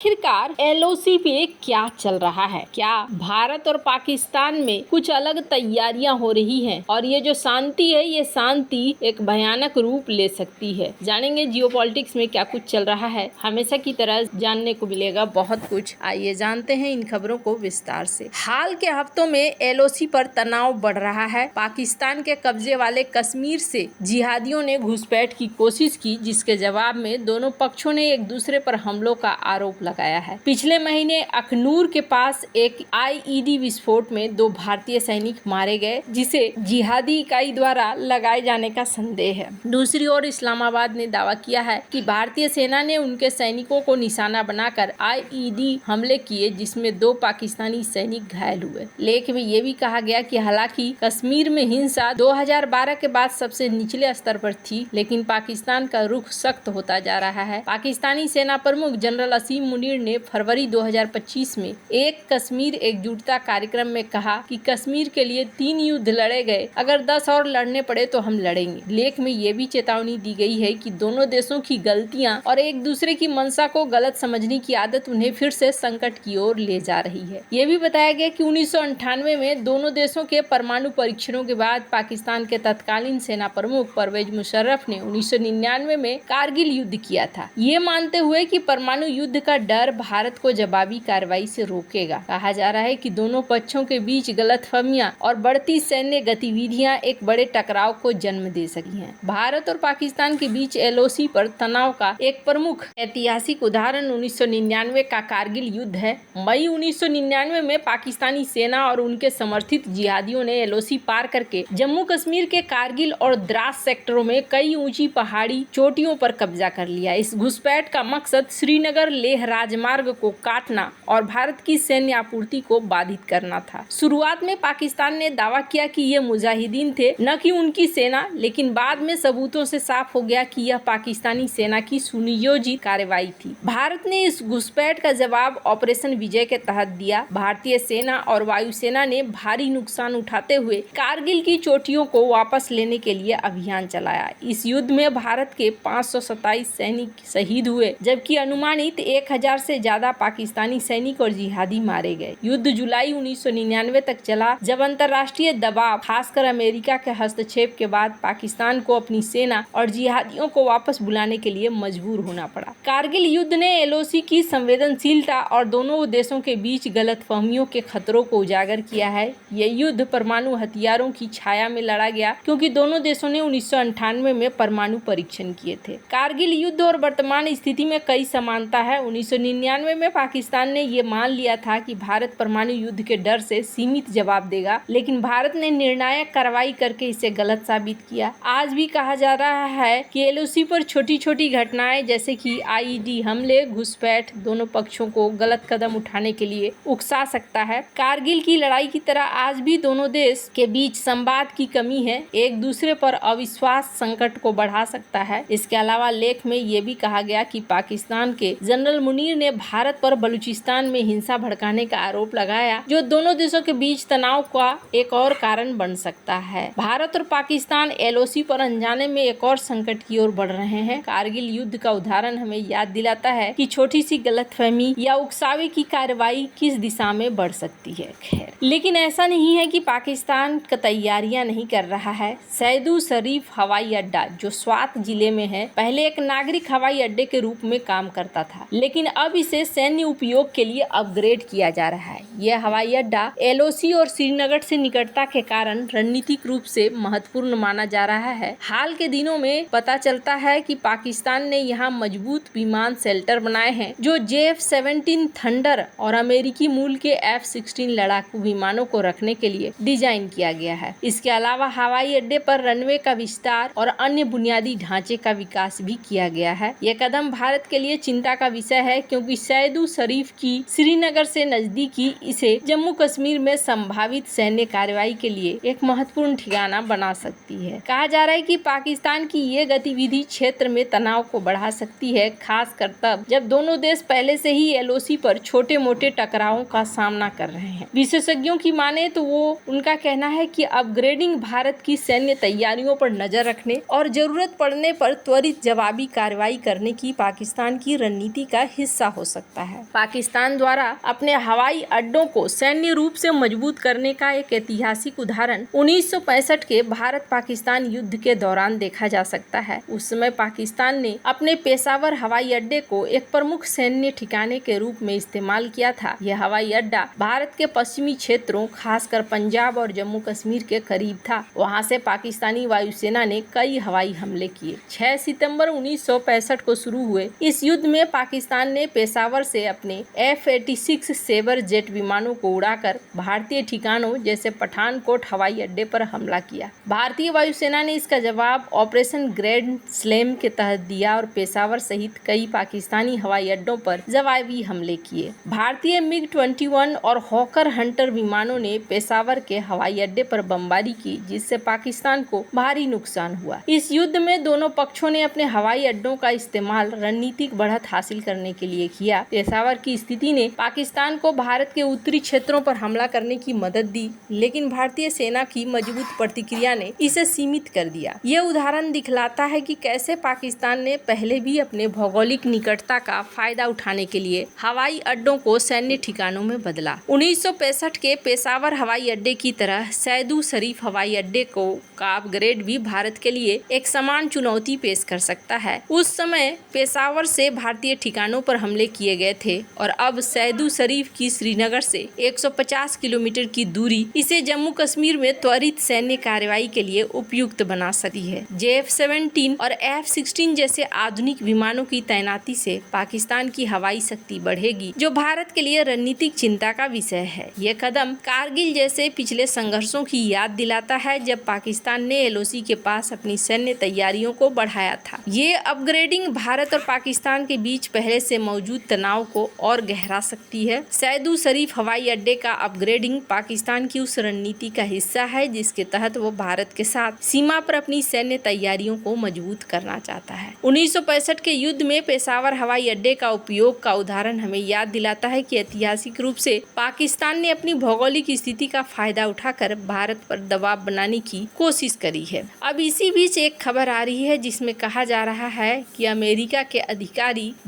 आखिरकार एलओसी पे क्या चल रहा है? क्या भारत और पाकिस्तान में कुछ अलग तैयारियां हो रही हैं और ये जो शांति है ये शांति एक भयानक रूप ले सकती है। जानेंगे जियोपॉलिटिक्स में क्या कुछ चल रहा है। हमेशा की तरह जानने को मिलेगा बहुत कुछ। आइए जानते हैं इन खबरों को विस्तार से। हाल के हफ्तों में एलओसी पर तनाव बढ़ रहा है। पाकिस्तान के कब्जे वाले कश्मीर से जिहादियों ने घुसपैठ की कोशिश की, जिसके जवाब में दोनों पक्षों ने एक दूसरे पर हमलों का आरोप लगाया है। पिछले महीने अखनूर के पास एक आईईडी विस्फोट में 2 भारतीय सैनिक मारे गए, जिसे जिहादी इकाई द्वारा लगाए जाने का संदेह है। दूसरी ओर इस्लामाबाद ने दावा किया है कि भारतीय सेना ने उनके सैनिकों को निशाना बनाकर आईईडी हमले किए, जिसमें 2 पाकिस्तानी सैनिक घायल हुए। लेख में ये भी कहा गया कि हालांकि कश्मीर में हिंसा 2012 के बाद सबसे निचले स्तर पर थी, लेकिन पाकिस्तान का रुख सख्त होता जा रहा है। पाकिस्तानी सेना प्रमुख जनरल असीम मुनीर ने फरवरी 2025 में एक कश्मीर एकजुटता कार्यक्रम में कहा कि कश्मीर के लिए 3 युद्ध लड़े गए, अगर 10 और लड़ने पड़े तो हम लड़ेंगे। लेख में ये भी चेतावनी दी गई है कि दोनों देशों की गलतियां और एक दूसरे की मंशा को गलत समझने की आदत उन्हें फिर से संकट की ओर ले जा रही है। ये भी बताया गया कि 1998 में दोनों देशों के परमाणु परीक्षणों के बाद पाकिस्तान के तत्कालीन सेना प्रमुख परवेज मुशर्रफ ने 1999 में कारगिल युद्ध किया था, ये मानते हुए कि परमाणु युद्ध का डर भारत को जवाबी कार्रवाई से रोकेगा। कहा जा रहा है कि दोनों पक्षों के बीच गलतफहमियां और बढ़ती सैन्य गतिविधियां एक बड़े टकराव को जन्म दे सकती हैं। भारत और पाकिस्तान के बीच एलओसी पर तनाव का एक प्रमुख ऐतिहासिक उदाहरण 1999 का कारगिल युद्ध है। मई 1999 में पाकिस्तानी सेना और उनके समर्थित जिहादियों ने एलओसी पार करके जम्मू कश्मीर के कारगिल और द्रास सेक्टरों में कई ऊंची पहाड़ी चोटियों पर कब्जा कर लिया। इस घुसपैठ का मकसद श्रीनगर लेह राजमार्ग को काटना और भारत की सैन्य आपूर्ति को बाधित करना था। शुरुआत में पाकिस्तान ने दावा किया कि ये मुजाहिदीन थे, न कि उनकी सेना, लेकिन बाद में सबूतों से साफ हो गया कि यह पाकिस्तानी सेना की सुनियोजित कार्रवाई थी। भारत ने इस घुसपैठ का जवाब ऑपरेशन विजय के तहत दिया। भारतीय सेना और वायुसेना ने भारी नुकसान उठाते हुए कारगिल की चोटियों को वापस लेने के लिए अभियान चलाया। इस युद्ध में भारत के 527 सैनिक शहीद हुए, जबकि अनुमानित 1000 से ज्यादा पाकिस्तानी सैनिक और जिहादी मारे गए। युद्ध जुलाई 1999 तक चला, जब अंतर्राष्ट्रीय दबाव, खासकर अमेरिका के हस्तक्षेप के बाद पाकिस्तान को अपनी सेना और जिहादियों को वापस बुलाने के लिए मजबूर होना पड़ा। कारगिल युद्ध ने एलओसी की संवेदनशीलता और दोनों देशों के बीच गलतफहमियों के खतरों को उजागर किया है। यह युद्ध परमाणु हथियारों की छाया में लड़ा गया, क्योंकि दोनों देशों ने 1998 में परमाणु परीक्षण किए थे। कारगिल युद्ध और वर्तमान स्थिति में कई समानता है। 1999 में पाकिस्तान ने ये मान लिया था कि भारत परमाणु युद्ध के डर से सीमित जवाब देगा, लेकिन भारत ने निर्णायक कार्रवाई करके इसे गलत साबित किया। आज भी कहा जा रहा है कि एलओसी पर छोटी छोटी घटनाएं जैसे कि आईईडी हमले, घुसपैठ दोनों पक्षों को गलत कदम उठाने के लिए उकसा सकता है। कारगिल की लड़ाई की तरह आज भी दोनों देश के बीच संवाद की कमी है, एक दूसरे पर अविश्वास संकट को बढ़ा सकता है। इसके अलावा लेख में ये भी कहा गया कि पाकिस्तान के जनरल मुनीर ने भारत पर बलूचिस्तान में हिंसा भड़काने का आरोप लगाया, जो दोनों देशों के बीच तनाव का एक और कारण बन सकता है। भारत और पाकिस्तान एलओसी पर अनजाने में एक और संकट की ओर बढ़ रहे हैं। कारगिल युद्ध का उदाहरण हमें याद दिलाता है कि छोटी सी गलतफहमी या उकसावे की कार्रवाई किस दिशा में बढ़ सकती है। खैर, लेकिन ऐसा नहीं है कि पाकिस्तान का तैयारियां नहीं कर रहा है। सैदू शरीफ हवाई अड्डा, जो स्वात जिले में है, पहले एक नागरिक हवाई अड्डे के रूप में काम करता था, लेकिन अब इसे सैन्य उपयोग के लिए अपग्रेड किया जा रहा है। यह हवाई अड्डा एलओसी और श्रीनगर से निकटता के कारण रणनीतिक रूप से महत्वपूर्ण माना जा रहा है। हाल के दिनों में पता चलता है कि पाकिस्तान ने यहाँ मजबूत विमान शेल्टर बनाए हैं, जो JF-17 थंडर और अमेरिकी मूल के F-16 लड़ाकू विमानों को रखने के लिए डिजाइन किया गया है। इसके अलावा हवाई अड्डे पर रनवे का विस्तार और अन्य बुनियादी ढांचे का विकास भी किया गया है। यह कदम भारत के लिए चिंता का विषय है, क्योंकि सैदू शरीफ की श्रीनगर से नजदीकी इसे जम्मू कश्मीर में संभावित सैन्य कार्रवाई के लिए एक महत्वपूर्ण ठिकाना बना सकती है। कहा जा रहा है कि पाकिस्तान की ये गतिविधि क्षेत्र में तनाव को बढ़ा सकती है, खासकर तब जब दोनों देश पहले से ही एलओसी पर छोटे मोटे टकरावों का सामना कर रहे हैं। विशेषज्ञों की माने तो उनका कहना है कि अपग्रेडिंग भारत की सैन्य तैयारियों पर नजर रखने और जरूरत पड़ने पर त्वरित जवाबी कार्रवाई करने की पाकिस्तान की रणनीति का हिस्सा हिस्सा हो सकता है। पाकिस्तान द्वारा अपने हवाई अड्डों को सैन्य रूप से मजबूत करने का एक ऐतिहासिक उदाहरण 1965 के भारत पाकिस्तान युद्ध के दौरान देखा जा सकता है। उस समय पाकिस्तान ने अपने पेशावर हवाई अड्डे को एक प्रमुख सैन्य ठिकाने के रूप में इस्तेमाल किया था। यह हवाई अड्डा भारत के पश्चिमी क्षेत्रों, खासकर पंजाब और जम्मू कश्मीर के करीब था। वहां से पाकिस्तानी वायुसेना ने कई हवाई हमले किए। 6 सितंबर 1965 को शुरू हुए इस युद्ध में पाकिस्तान ने पेशावर से अपने F-86 सेबर जेट विमानों को उड़ाकर भारतीय ठिकानों जैसे पठानकोट हवाई अड्डे पर हमला किया। भारतीय वायुसेना ने इसका जवाब ऑपरेशन ग्रैंड स्लैम के तहत दिया और पेशावर सहित कई पाकिस्तानी हवाई अड्डों पर जवाबी हमले किए। भारतीय MiG-21 और हॉकर हंटर विमानों ने पेशावर के हवाई अड्डे पर बमबारी की, जिससे पाकिस्तान को भारी नुकसान हुआ। इस युद्ध में दोनों पक्षों ने अपने हवाई अड्डों का इस्तेमाल रणनीतिक बढ़त हासिल करने के लिए किया। पेशावर की स्थिति ने पाकिस्तान को भारत के उत्तरी क्षेत्रों पर हमला करने की मदद दी, लेकिन भारतीय सेना की मजबूत प्रतिक्रिया ने इसे सीमित कर दिया। यह उदाहरण दिखलाता है कि कैसे पाकिस्तान ने पहले भी अपने भौगोलिक निकटता का फायदा उठाने के लिए हवाई अड्डों को सैन्य ठिकानों में बदला। 1965 के पेशावर हवाई अड्डे की तरह सैदू शरीफ हवाई अड्डे का अपग्रेड भी भारत के लिए एक समान चुनौती पेश कर सकता है। उस समय पेशावर से भारतीय ठिकानों पर हमले किए गए थे और अब सैदू शरीफ की श्रीनगर से 150 किलोमीटर की दूरी इसे जम्मू कश्मीर में त्वरित सैन्य कार्रवाई के लिए उपयुक्त बना सकती है। J-F-17 और F-16 जैसे आधुनिक विमानों की तैनाती से पाकिस्तान की हवाई शक्ति बढ़ेगी, जो भारत के लिए रणनीतिक चिंता का विषय है। यह कदम कारगिल जैसे पिछले संघर्षों की याद दिलाता है, जब पाकिस्तान ने LOC के पास अपनी सैन्य तैयारियों को बढ़ाया था। ये अपग्रेडिंग भारत और पाकिस्तान के बीच पहले से मौजूद तनाव को और गहरा सकती है। सैदू शरीफ हवाई अड्डे का अपग्रेडिंग पाकिस्तान की उस रणनीति का हिस्सा है जिसके तहत वो भारत के साथ सीमा पर अपनी सैन्य तैयारियों को मजबूत करना चाहता है। 1965 के युद्ध में पेशावर हवाई अड्डे का उपयोग का उदाहरण हमें याद दिलाता है कि ऐतिहासिक रूप से पाकिस्तान ने अपनी भौगोलिक स्थिति का फायदा उठाकर भारत पर दबाव बनाने की कोशिश करी है। अब इसी बीच एक खबर आ रही है जिसमें कहा जा रहा है कि अमेरिका के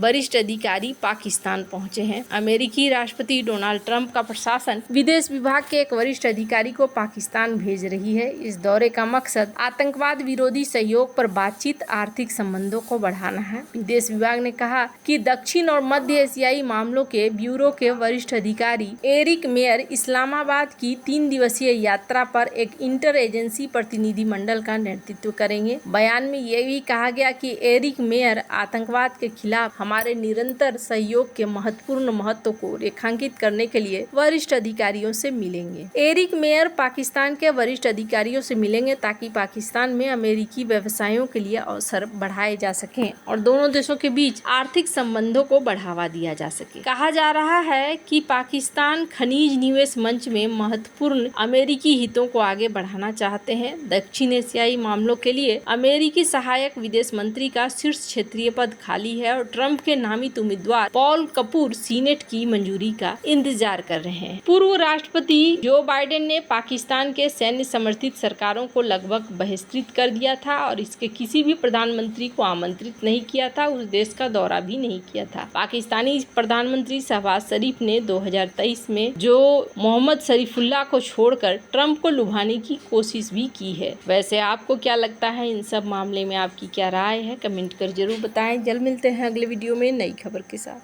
वरिष्ठ अधिकारी पाकिस्तान पहुंचे हैं। अमेरिकी राष्ट्रपति डोनाल्ड ट्रंप का प्रशासन विदेश विभाग के एक वरिष्ठ अधिकारी को पाकिस्तान भेज रही है। इस दौरे का मकसद आतंकवाद विरोधी सहयोग पर बातचीत, आर्थिक संबंधों को बढ़ाना है। विदेश विभाग ने कहा कि दक्षिण और मध्य एशियाई मामलों के ब्यूरो के वरिष्ठ अधिकारी एरिक मेयर इस्लामाबाद की 3 दिवसीय यात्रा पर एक इंटर एजेंसी प्रतिनिधिमंडल का नेतृत्व करेंगे। बयान में यह भी कहा गया कि एरिक मेयर आतंकवाद के खिलाफ हमारे निरंतर सहयोग के महत्वपूर्ण महत्व को रेखांकित करने के लिए वरिष्ठ अधिकारियों से मिलेंगे। एरिक मेयर पाकिस्तान के वरिष्ठ अधिकारियों से मिलेंगे ताकि पाकिस्तान में अमेरिकी व्यवसायों के लिए अवसर बढ़ाए जा सकें और दोनों देशों के बीच आर्थिक संबंधों को बढ़ावा दिया जा सके। कहा जा रहा है कि पाकिस्तान खनिज निवेश मंच में महत्वपूर्ण अमेरिकी हितों को आगे बढ़ाना चाहते हैं। दक्षिण एशियाई मामलों के लिए अमेरिकी सहायक विदेश मंत्री का शीर्ष क्षेत्रीय पद खाली है और ट्रंप के नामित उम्मीदवार पॉल कपूर सीनेट की मंजूरी का इंतजार कर रहे हैं। पूर्व राष्ट्रपति जो बाइडेन ने पाकिस्तान के सैन्य समर्थित सरकारों को लगभग बहिष्कृत कर दिया था और इसके किसी भी प्रधानमंत्री को आमंत्रित नहीं किया था, उस देश का दौरा भी नहीं किया था। पाकिस्तानी प्रधानमंत्री शहबाज शरीफ ने 2023 में जो मोहम्मद शरीफुल्लाह को छोड़कर ट्रंप को लुभाने की कोशिश भी की है। वैसे आपको क्या लगता है, इन सब मामले में आपकी क्या राय है? कमेंट कर जरूर बताएं। जल्द मिलते हैं अगले वीडियो में नई खबर के साथ।